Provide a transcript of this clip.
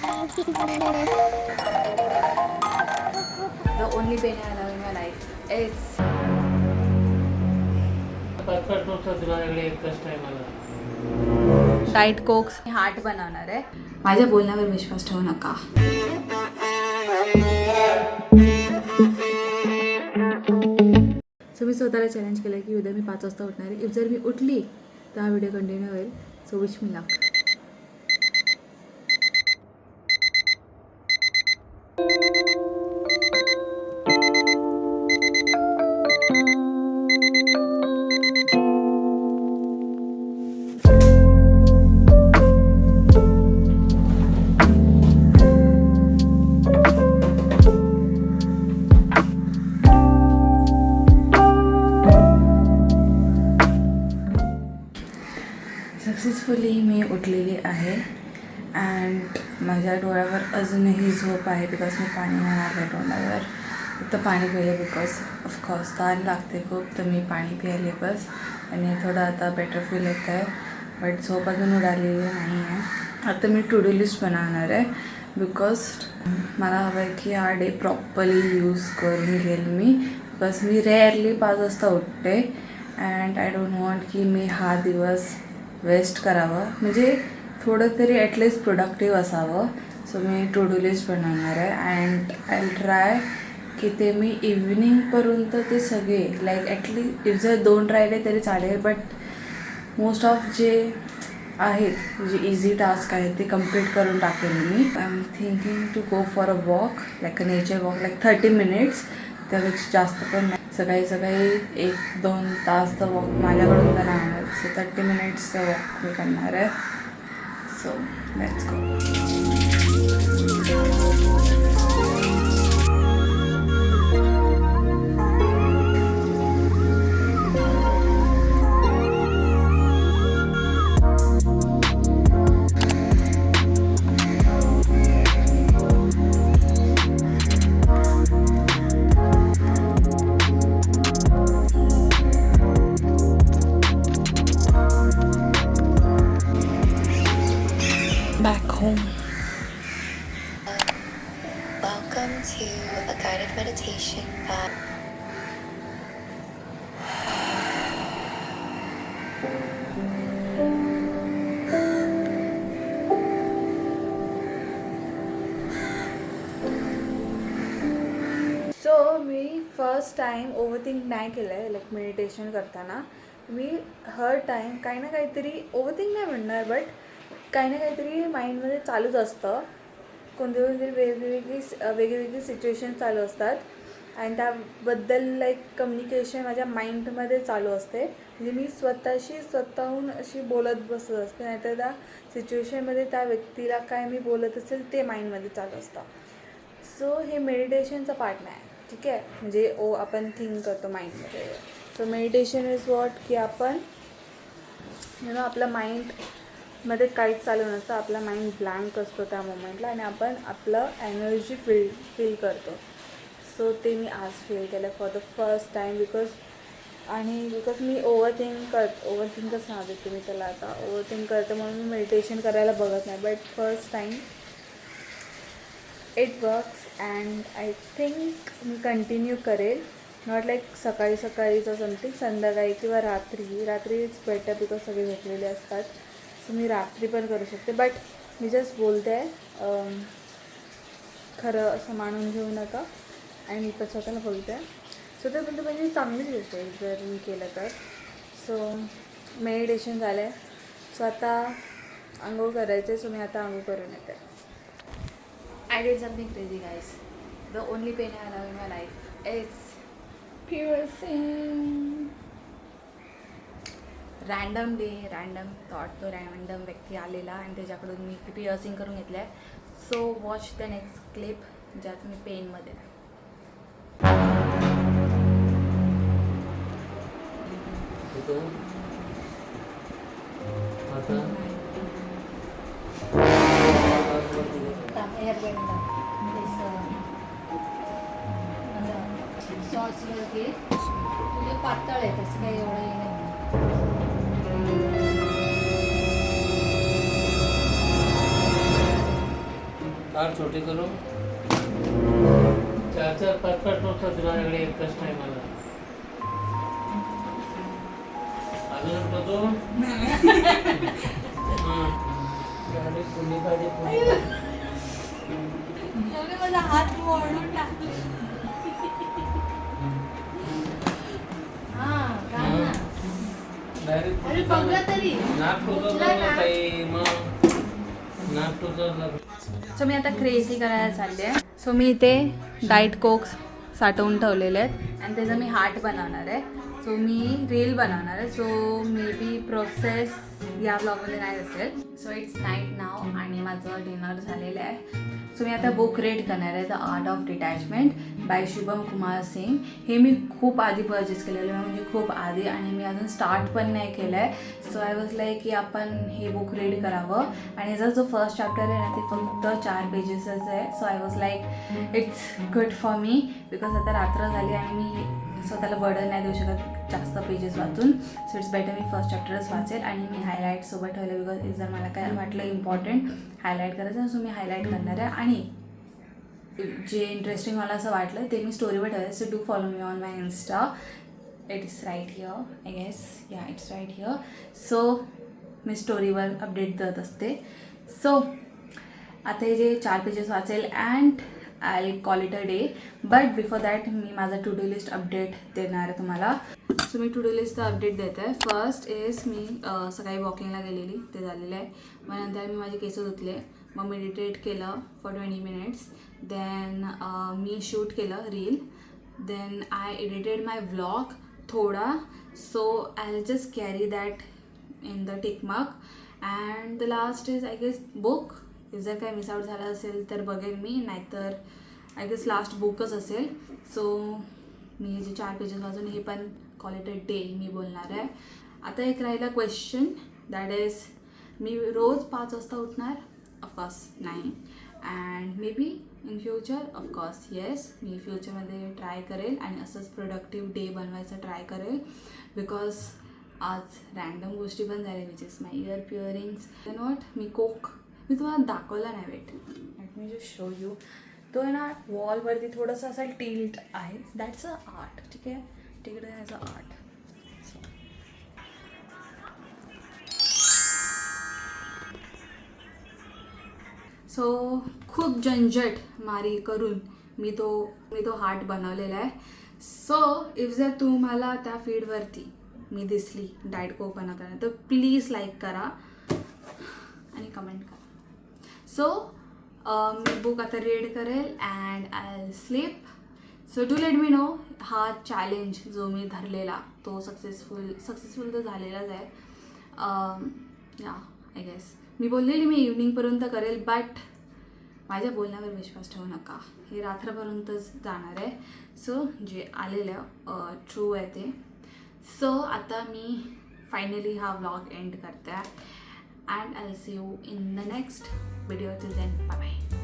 The only pain I have in my life is diet Cokes heart बनवणार आहे. माझ्या बोलण्यावर विश्वास ठेवू नका. सो मी स्वतःला चॅलेंज केलं की उद्या मी 5 वाजता उठणार आहे. इफ जर मी उठली तर हा व्हिडिओ कंटिन्यू होईल. So wish me luck. Successfully मी उठलेली आहे अँड माझ्या डोळ्यावर अजूनही झोप आहे बिकॉज मी पाणी नाही मारलं तोंडावर. फक्त पाणी पिले बिकॉज ऑफकोर्स तहान लागते खूप, तर मी पाणी पिले बस. आणि थोडं आता बेटर फील होतं आहे, बट झोप अजून उडालेली नाही आहे. आता मी टू डू लिस्ट बनवणार आहे बिकॉज मला हवं आहे की हा डे प्रॉपरली यूज करून घेईल मी. बिकॉज मी रेअरली 5 वाजता उठते अँड आय डोंट वॉन्ट की मी हा दिवस वेस्ट करावं, म्हणजे थोडं तरी ॲटलिस्ट प्रोडक्टिव्ह असावं. सो मी टू डू लिस्ट बनवणार आहे अँड आय ट्राय की ते मी इव्हिनिंगपर्यंत ते सगळे लाईक ॲटलीस्ट इफ जर 2 राहिले तरी चालेल, बट मोस्ट ऑफ जे आहेत जे इझी टास्क आहेत ते कम्प्लीट करून टाकेल मी. I am thinking to go for a walk, like a nature walk, like 30 minutes, त्यापेक्षा जास्त पण नाही. सकाळी सकाळी 1-2 तास तर वॉक माझ्याकडून तर नाही होणार. सो 30 मिनिट्सचं वॉक मी करणार आहे. So let's go. Back home. Welcome to a guided meditation by so me first time overthink नाही केलं आहे. लाईक मेडिटेशन करताना मी हर टाईम काही ना काहीतरी ओव्हरथिंक नाही म्हणणार, बट काही ना काहीतरी माइंडमध्ये चालूच असतं. कोणती वेगवेगळी सिच्युएशन चालू असतात आणि त्याबद्दल लाईक कम्युनिकेशन माझ्या माइंडमध्ये चालू असते. म्हणजे मी स्वतःहून अशी बोलत बसत असते, नाहीतर त्या सिच्युएशनमध्ये त्या व्यक्तीला काय मी बोलत असेल ते माइंडमध्ये चालू असतं. सो हे मेडिटेशनचा पार्ट नाही, ठीक आहे. म्हणजे आपण थिंक करतो माइंडमध्ये. सो मेडिटेशन इज वॉट की आपण आपलं माइंडमध्ये काहीच चालू नसतं, आपला माइंड ब्लँक असतो त्या मोमेंटला आणि आपण आपलं एनर्जी फील करतो. सो ते मी आज फील केलं for the first time because मी ओव्हरथिंकच नाव देते मी त्याला आता. ओव्हरथिंक करते म्हणून मी मेडिटेशन करायला बघत नाही, but first time it works and I think me continue करेल. नॉट लाईक सकाळीचं समथिंग, संध्याकाळी किंवा रात्री इज बेटर बिकॉज सगळे झोपलेले असतात. सो मी रात्री पण करू शकते, बट मी जस्ट बोलते आहे, खरं असं मानून घेऊ नका. आणि मी पण स्वतःला बोलते आहे. सो ते पण म्हणजे चांगलीच गोष्ट आहे जर मी केलं तर. सो मेडिटेशन झालं आहे. सो आता आंघोळ करायचं आहे. सो मी आता आंघोळ करून येते. I did something crazy, guys. The only pain I have in my life is piercing. Random thought, तो रँडम व्यक्ती आलेला आणि त्याच्याकडून मी पिअर्सिंग करून घेतलं आहे. So watch the next clip ज्यात मी पेनमध्ये आहे. सॉस वगैरे तुझे पातळ आहे, तसं काही एवढं हे नाही. फार छोटे करू 4-4, 5-5 टोस्ट माझ्याकडे एकच टायमाला. अजून बघतो गाडी पुली पाहिजे माझा हात मोडून टाकला. हा का ना. डायरेक्ट अरे बघला तरी नाक उचला ना. काही मग नाक टोचवलं. सो मी आता क्रेझी करायला चालली आहे. सो मी इथे डाएट कोक्स साठवून ठेवलेले आहेत आणि त्याचा मी हार्ट बनवणार आहे. सो मी रील बनवणार आहे. सो मे बी प्रोसेस या ब्लॉगमध्ये नाही असेल. सो इट्स नाईट नाव आणि माझं डिनर झालेलं आहे. सो मी आता बुक रीड करणार आहे the art of detachment by Shubham Kumar Singh. हे मी खूप आधी परचेस केलेलं आहे, म्हणजे खूप आधी, आणि मी अजून स्टार्ट पण नाही केलं आहे. सो आय वॉज लाईक की आपण हे बुक रीड करावं. आणि याचा जो फर्स्ट चॅप्टर आहे ना ते फक्त 4 पेजेसच आहे. So I was like it's good for me because आता रात्र झाली आणि मी स्वतःला बर्डन नाही देऊ शकत जास्त पेजेस वाचून. सो इट्स बेटर मी फर्स्ट चॅप्टरच वाचेल. आणि मी हायलाईट सोबत ठेवलं बिकॉज इफ जर मला काय वाटलं इम्पॉर्टंट हायलाईट करायचं सो मी हायलाईट करणार आहे. आणि जे इंटरेस्टिंग मला असं वाटलं ते मी स्टोरीवर ठेवलं. So do follow me on my insta. It is right here I guess. Yeah it's right here. So मी स्टोरीवर अपडेट देत असते. सो आता हे जे 4 पेजेस वाचेल and I call it a day. But before that मी माझं टू डू लिस्ट अपडेट देणार आहे तुम्हाला. सो मी टू डू लिस्टचा अपडेट देत आहे. फर्स्ट इज मी सकाळी वॉकिंगला गेलेली, ते झालेलं आहे. मग नंतर मी माझे केस धुतले, मग मेडिटेट केलं फॉर 20 मिनिट्स. देन मी शूट केलं reel. Then I edited my vlog थोडा. So I just carry that in the tick mark. And the last is I guess book. If जर काय मिस आउट झालं असेल तर बघेन मी, नाहीतर आय गेस लास्ट बुकच असेल. सो मी जे 4 पेजेस वाचून हे पण कॉल इट अ डे मी बोलणार आहे. आता एक राहिला क्वेश्चन, दॅट इज मी रोज 5 वाजता उठणार? ऑफकोर्स नाही. And maybe in future of course yes, मी फ्युचरमध्ये ट्राय करेल आणि असंच प्रोडक्टिव्ह डे बनवायचं ट्राय करेल. बिकॉज आज रँडम गोष्टी पण झाल्या, which is my ear piercings. Not मी मी तुम्हाला दाखवला नाही. Let me just show you. तो आहे ना वॉलवरती थोडंसं असं टिल्ट आहे. That's a art. ठीक आहे, तिकडे ॲज अ आर्ट. सो खूप झंझट मारी करून मी तो हार्ट बनवलेला आहे. सो इफ जर तुम्हाला त्या फीडवरती मी दिसली डाएट कोक बनवताना तर प्लीज लाईक करा आणि कमेंट करा. सो मी बुक आता रीड करेल and I sleep. So do let me know हा चॅलेंज जो मी धरलेला तो सक्सेसफुल तर झालेलाच आहे. या आय गेस मी बोललेली मी इव्हनिंगपर्यंत करेल, बट माझ्या बोलण्यावर विश्वास ठेवू नका, हे रात्रपर्यंतच जाणार आहे. सो जे आलेलं ट्रू आहे ते. सो आता मी फायनली हा व्लॉग एंड करते and I will see you in the next video. Till then bye bye.